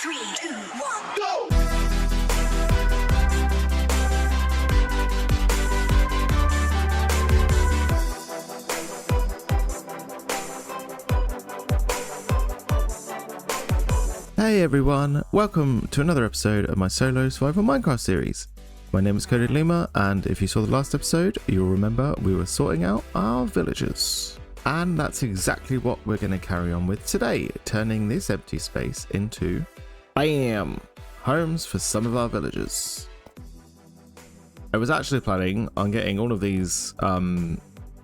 3, 2, 1, go! Hey everyone, welcome to another episode of my solo survival Minecraft series. My name is Coded Lima, and if you saw the last episode, you'll remember we were sorting out our villagers. And that's exactly what we're going to carry on with today, turning this empty space into, BAM! Homes for some of our villagers. I was actually planning on getting all of these,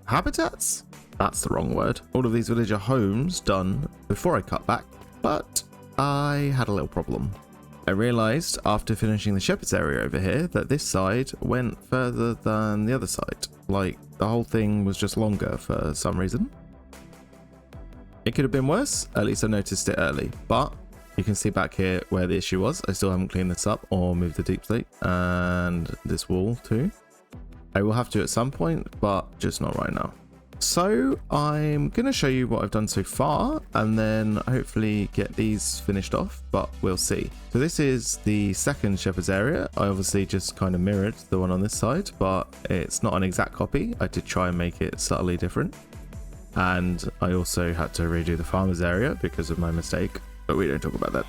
habitats? That's the wrong word. All of these villager homes done before I cut back, but I had a little problem. I realised after finishing the shepherd's area over here that this side went further than the other side. Like, the whole thing was just longer for some reason. It could have been worse, at least I noticed it early, but you can see back here where the issue was. I still haven't cleaned this up or moved the deep slate, and this wall too. I will have to at some point, but just not right now. So I'm going to show you what I've done so far and then hopefully get these finished off, but we'll see. So this is the second shepherd's area. I obviously just kind of mirrored the one on this side, but it's not an exact copy. I did try and make it subtly different. And I also had to redo the farmer's area because of my mistake, but we don't talk about that.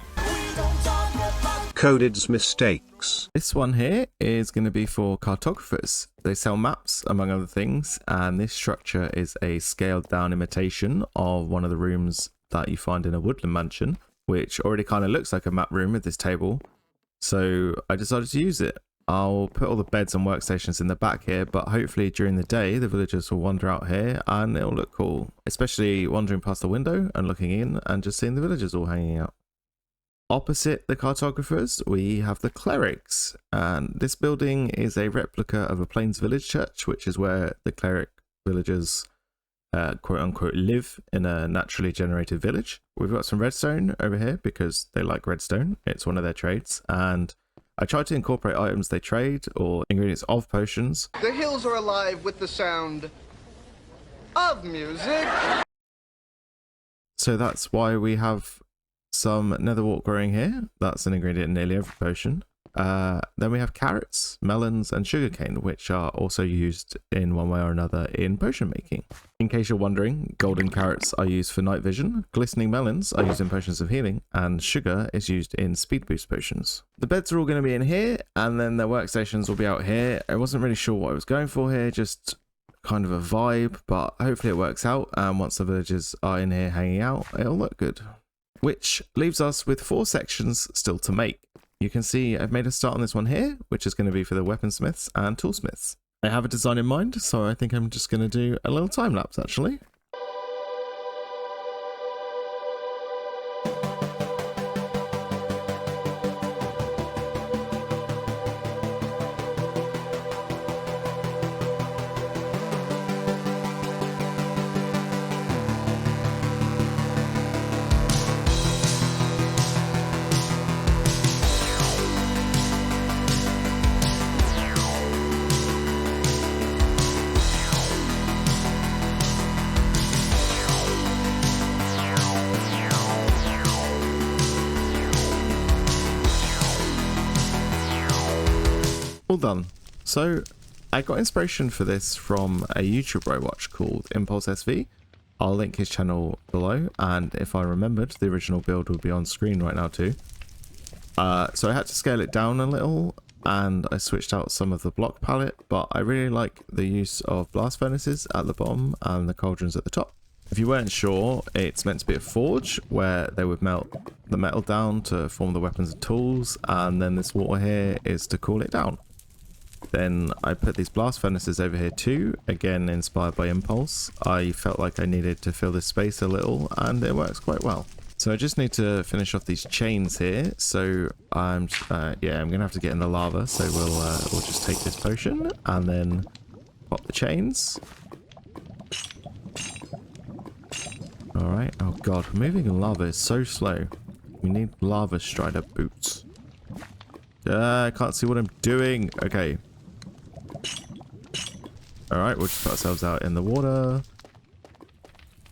Coded's mistakes. This one here is going to be for cartographers. They sell maps, among other things, and this structure is a scaled down imitation of one of the rooms that you find in a woodland mansion, which already kind of looks like a map room with this table. So I decided to use it. I'll put all the beds and workstations in the back here, but hopefully during the day the villagers will wander out here and it'll look cool, especially wandering past the window and looking in and just seeing the villagers all hanging out. Opposite the cartographers, we have the clerics, and this building is a replica of a Plains village church, which is where the cleric villagers quote unquote live in a naturally generated village. We've got some redstone over here because they like redstone, it's one of their trades, and I tried to incorporate items they trade or ingredients of potions. The hills are alive with the sound of music. So that's why we have some netherwort growing here. That's an ingredient in nearly every potion. Then we have carrots, melons, and sugarcane, which are also used in one way or another in potion making. In case you're wondering, golden carrots are used for night vision, glistening melons are used in potions of healing, and sugar is used in speed boost potions. The beds are all going to be in here, and then the workstations will be out here. I wasn't really sure what I was going for here, just kind of a vibe, but hopefully it works out, and once the villagers are in here hanging out, it'll look good. Which leaves us with 4 sections still to make. You can see I've made a start on this one here, which is going to be for the weaponsmiths and toolsmiths. I have a design in mind, so I think I'm just going to do a little time lapse actually. All done. So I got inspiration for this from a YouTuber I watch called Impulse SV. I'll link his channel below, and if I remembered, the original build would be on screen right now too. So I had to scale it down a little, and I switched out some of the block palette, but I really like the use of blast furnaces at the bottom and the cauldrons at the top. If you weren't sure, it's meant to be a forge where they would melt the metal down to form the weapons and tools, and then this water here is to cool it down. Then I put these blast furnaces over here too, again inspired by Impulse. I felt like I needed to fill this space a little, and it works quite well. So I just need to finish off these chains here. So I'm gonna have to get in the lava. So we'll just take this potion and then pop the chains. All right. Oh god, moving in lava is so slow. We need lava strider boots. I can't see what I'm doing. Okay. Alright, we'll just put ourselves out in the water.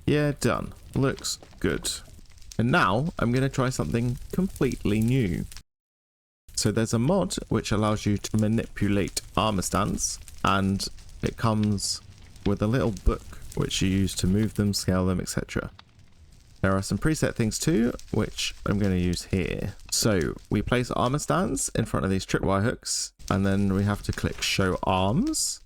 Yeah, done. Looks good. And now I'm going to try something completely new. So there's a mod which allows you to manipulate armor stands, and it comes with a little book which you use to move them, scale them, etc. There are some preset things too, which I'm going to use here. So we place armor stands in front of these tripwire hooks, and then we have to click show arms.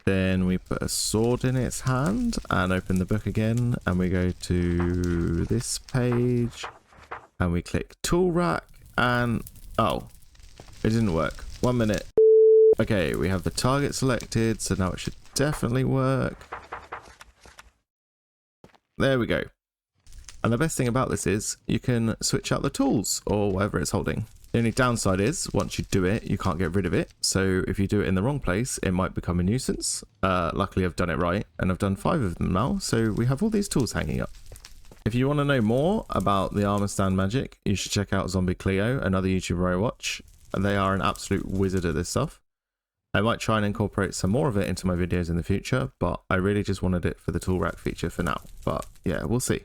Then we put a sword in its hand and open the book again, and we go to this page and we click tool rack, and oh, it didn't work. 1 minute. Okay, we have the target selected, so now it should definitely work. There we go. And the best thing about this is you can switch out the tools or whatever it's holding. The only downside is once you do it, you can't get rid of it. So if you do it in the wrong place, it might become a nuisance. Luckily, I've done it right, and I've done 5 of them now. So we have all these tools hanging up. If you want to know more about the armor stand magic, you should check out Zombie Cleo, another YouTuber I watch. And they are an absolute wizard at this stuff. I might try and incorporate some more of it into my videos in the future, but I really just wanted it for the tool rack feature for now. But yeah, we'll see.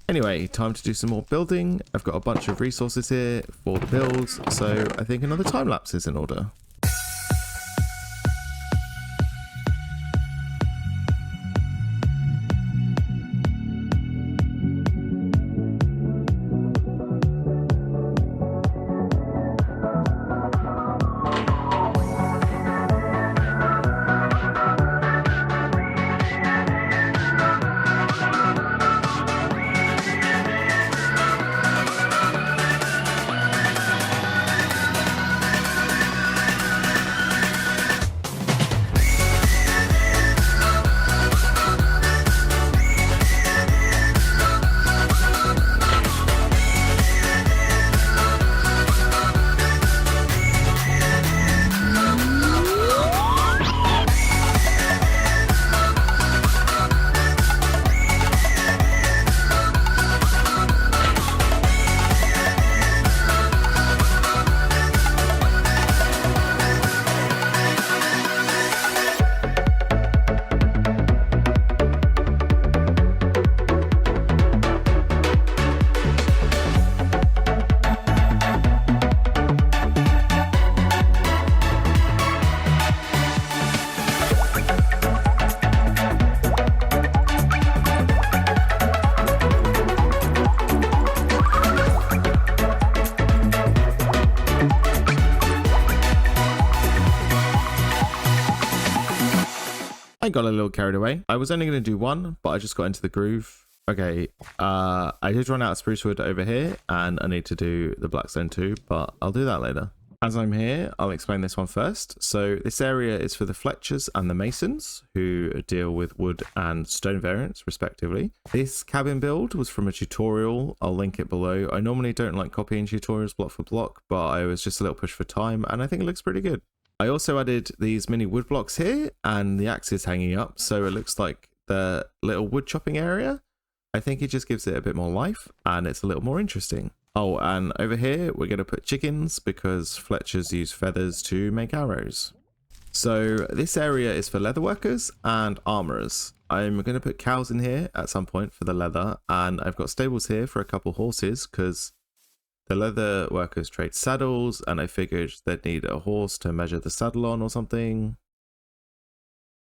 Anyway, time to do some more building. I've got a bunch of resources here for the builds, so I think another time lapse is in order. I got a little carried away. I was only going to do one, but I just got into the groove. Okay, I did run out of spruce wood over here, and I need to do the blackstone too, but I'll do that later. As I'm here, I'll explain this one first. So this area is for the Fletchers and the Masons, who deal with wood and stone variants, respectively. This cabin build was from a tutorial. I'll link it below. I normally don't like copying tutorials block for block, but I was just a little push for time, and I think it looks pretty good. I also added these mini wood blocks here and the axes hanging up, so it looks like the little wood chopping area. I think it just gives it a bit more life and it's a little more interesting. Oh, and over here we're going to put chickens because Fletchers use feathers to make arrows. So this area is for leather workers and armorers. I'm going to put cows in here at some point for the leather, and I've got stables here for a couple horses because the leather workers trade saddles, and I figured they'd need a horse to measure the saddle on or something.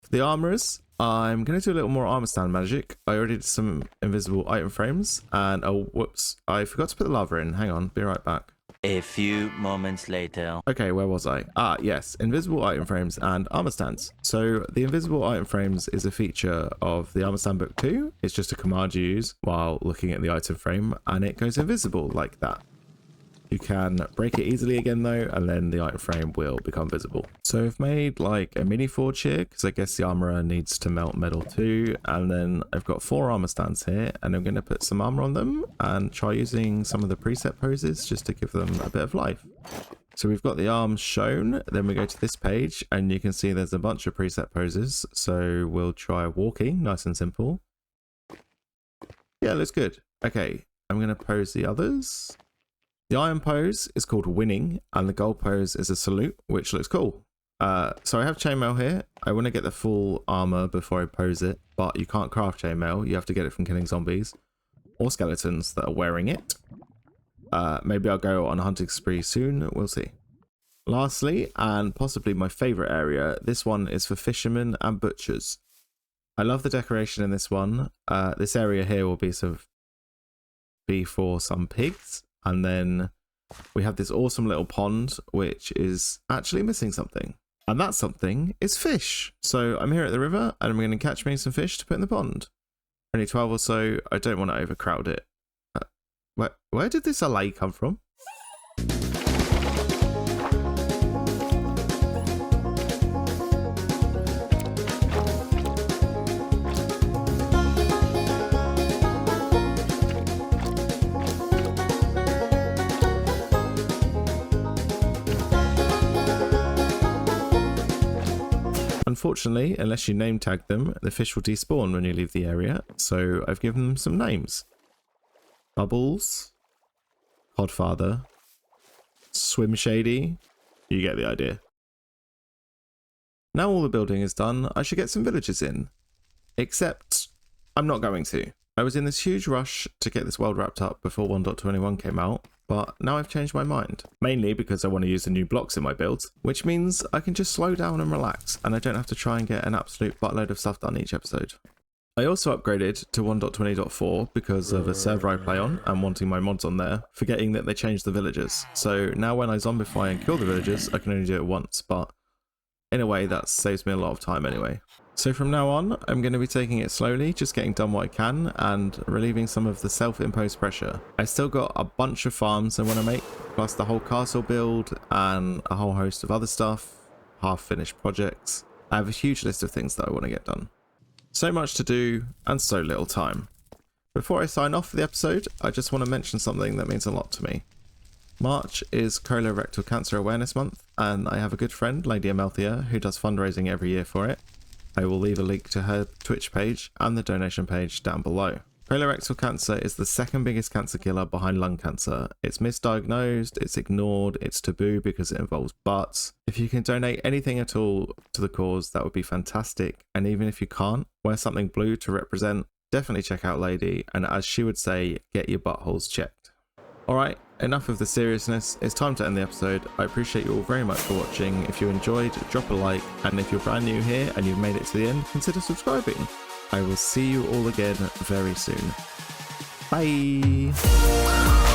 For the armorers, I'm going to do a little more armor stand magic. I already did some invisible item frames, and oh, whoops, I forgot to put the lava in. Hang on, be right back. A few moments later. Okay, where was I? Ah, yes, invisible item frames and armor stands. So the invisible item frames is a feature of the armor stand book 2. It's just a command you use while looking at the item frame, and it goes invisible like that. You can break it easily again though, and then the item frame will become visible. So I've made like a mini forge here because I guess the armorer needs to melt metal too. And then I've got 4 armor stands here, and I'm going to put some armor on them and try using some of the preset poses just to give them a bit of life. So we've got the arms shown, then we go to this page and you can see there's a bunch of preset poses. So we'll try walking, nice and simple. Yeah, looks good. Okay, I'm going to pose the others. The iron pose is called winning, and the gold pose is a salute, which looks cool. So I have chainmail here. I want to get the full armor before I pose it, but you can't craft chainmail. You have to get it from killing zombies. or skeletons that are wearing it. Maybe I'll go on a hunting spree soon. We'll see. Lastly, and possibly my favourite area, this one is for fishermen and butchers. I love the decoration in this one. This area here will be for some pigs, and then we have this awesome little pond which is actually missing something, and that something is fish. So I'm here at the river and I'm going to catch me some fish to put in the pond. Only 12 or so. I don't want to overcrowd it. Where did this allay come from? Unfortunately, unless you name tag them, the fish will despawn when you leave the area, so I've given them some names. Bubbles, Podfather, Swim Shady, you get the idea. Now all the building is done, I should get some villagers in. Except, I'm not going to. I was in this huge rush to get this world wrapped up before 1.21 came out, but now I've changed my mind. Mainly because I want to use the new blocks in my builds, which means I can just slow down and relax, and I don't have to try and get an absolute buttload of stuff done each episode. I also upgraded to 1.20.4 because of a server I play on and wanting my mods on there, forgetting that they changed the villagers. So now when I zombify and kill the villagers, I can only do it once, but in a way that saves me a lot of time anyway. So from now on, I'm going to be taking it slowly, just getting done what I can and relieving some of the self-imposed pressure. I still got a bunch of farms I want to make, plus the whole castle build and a whole host of other stuff, half-finished projects. I have a huge list of things that I want to get done. So much to do and so little time. Before I sign off for the episode, I just want to mention something that means a lot to me. March is Colorectal Cancer Awareness Month, and I have a good friend, Lady Amalthea, who does fundraising every year for it. I will leave a link to her Twitch page and the donation page down below. Colorectal cancer is the second biggest cancer killer behind lung cancer. It's misdiagnosed, it's ignored, it's taboo because it involves butts. If you can donate anything at all to the cause, that would be fantastic. And even if you can't, wear something blue to represent. Definitely check out Lady, and as she would say, get your buttholes checked. Alright, enough of the seriousness, it's time to end the episode. I appreciate you all very much for watching. If you enjoyed, drop a like, and if you're brand new here and you've made it to the end, consider subscribing. I will see you all again very soon. Bye!